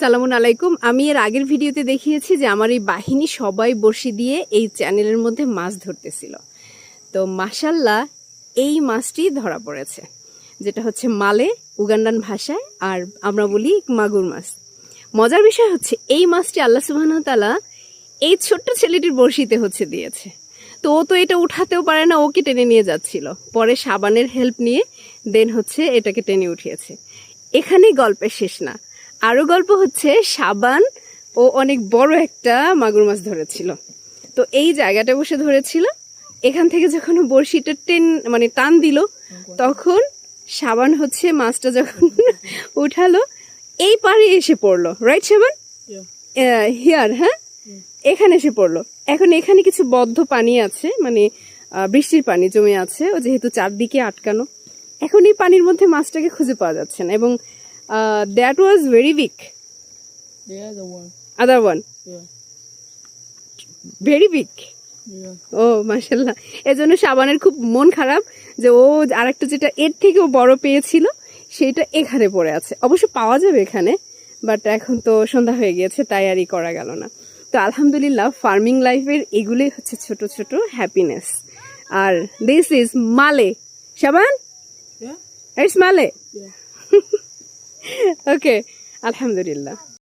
সালামুন আলাইকুম। আমি এর আগের ভিডিওতে দেখিয়েছি যে আমার এই বাহিনী সবাই বড়শি দিয়ে এই চ্যানেলের মধ্যে মাছ ধরতেছিল। তো মাশাল্লাহ এই মাছটি ধরা পড়েছে, যেটা হচ্ছে মালে উগান্ডান ভাষায়, আর আমরা বলি মাগুর মাছ। মজার বিষয় হচ্ছে এই মাছটি আল্লাহ সুবহানাহু ওয়া তাআলা এই ছোট্ট ছেলেটির বড়শিতে হচ্ছে দিয়েছে। তো ও তো এটা উঠাতেও পারে না, ওকে টেনে নিয়ে যাচ্ছিল। পরে সাবানের হেল্প নিয়ে দেন হচ্ছে এটাকে টেনে উঠিয়েছে। এখানেই গল্পের শেষ না, আরো গল্প হচ্ছে সাবান ও অনেক বড় একটা মাগুর মাছ ধরেছিল। তো এই জায়গাটা বসে ধরেছিল, এখান থেকে যখন বড়শিটা টান দিল, তখন সাবান হচ্ছে মাছটা যখন উঠালো এই পাড়ে এসে পড়লো। রাইট সাবান? হিয়ার, হ্যাঁ, এখানে এসে পড়লো। এখন এখানে কিছু বদ্ধ পানি আছে, মানে বৃষ্টির পানি জমে আছে, ও যেহেতু চারদিকে আটকানো। এখন এই পানির মধ্যে মাছটাকে খুঁজে পাওয়া যাচ্ছে না, এবং that was very big. The other one. Other one. Yeah. Very big. Yeah. ও মাশাল্লাহ। এজন্য সাবানের খুব মন খারাপ যে ও আরেকটা যেটা এর থেকেও বড় পেয়েছিল সেটা এখানে পড়ে আছে। অবশ্য পাওয়া যাবে এখানে, বাট এখন তো সন্ধ্যা হয়ে গিয়েছে, তাই আর করা গেল না। তো আলহামদুলিল্লাহ ফার্মিং লাইফের এগুলোই হচ্ছে ছোট ছোট হ্যাপিনেস। আর দিস ইজ মালে। সাবান, Yeah. ইটস মালে। Yeah. ওকে, আলহামদুলিল্লাহ।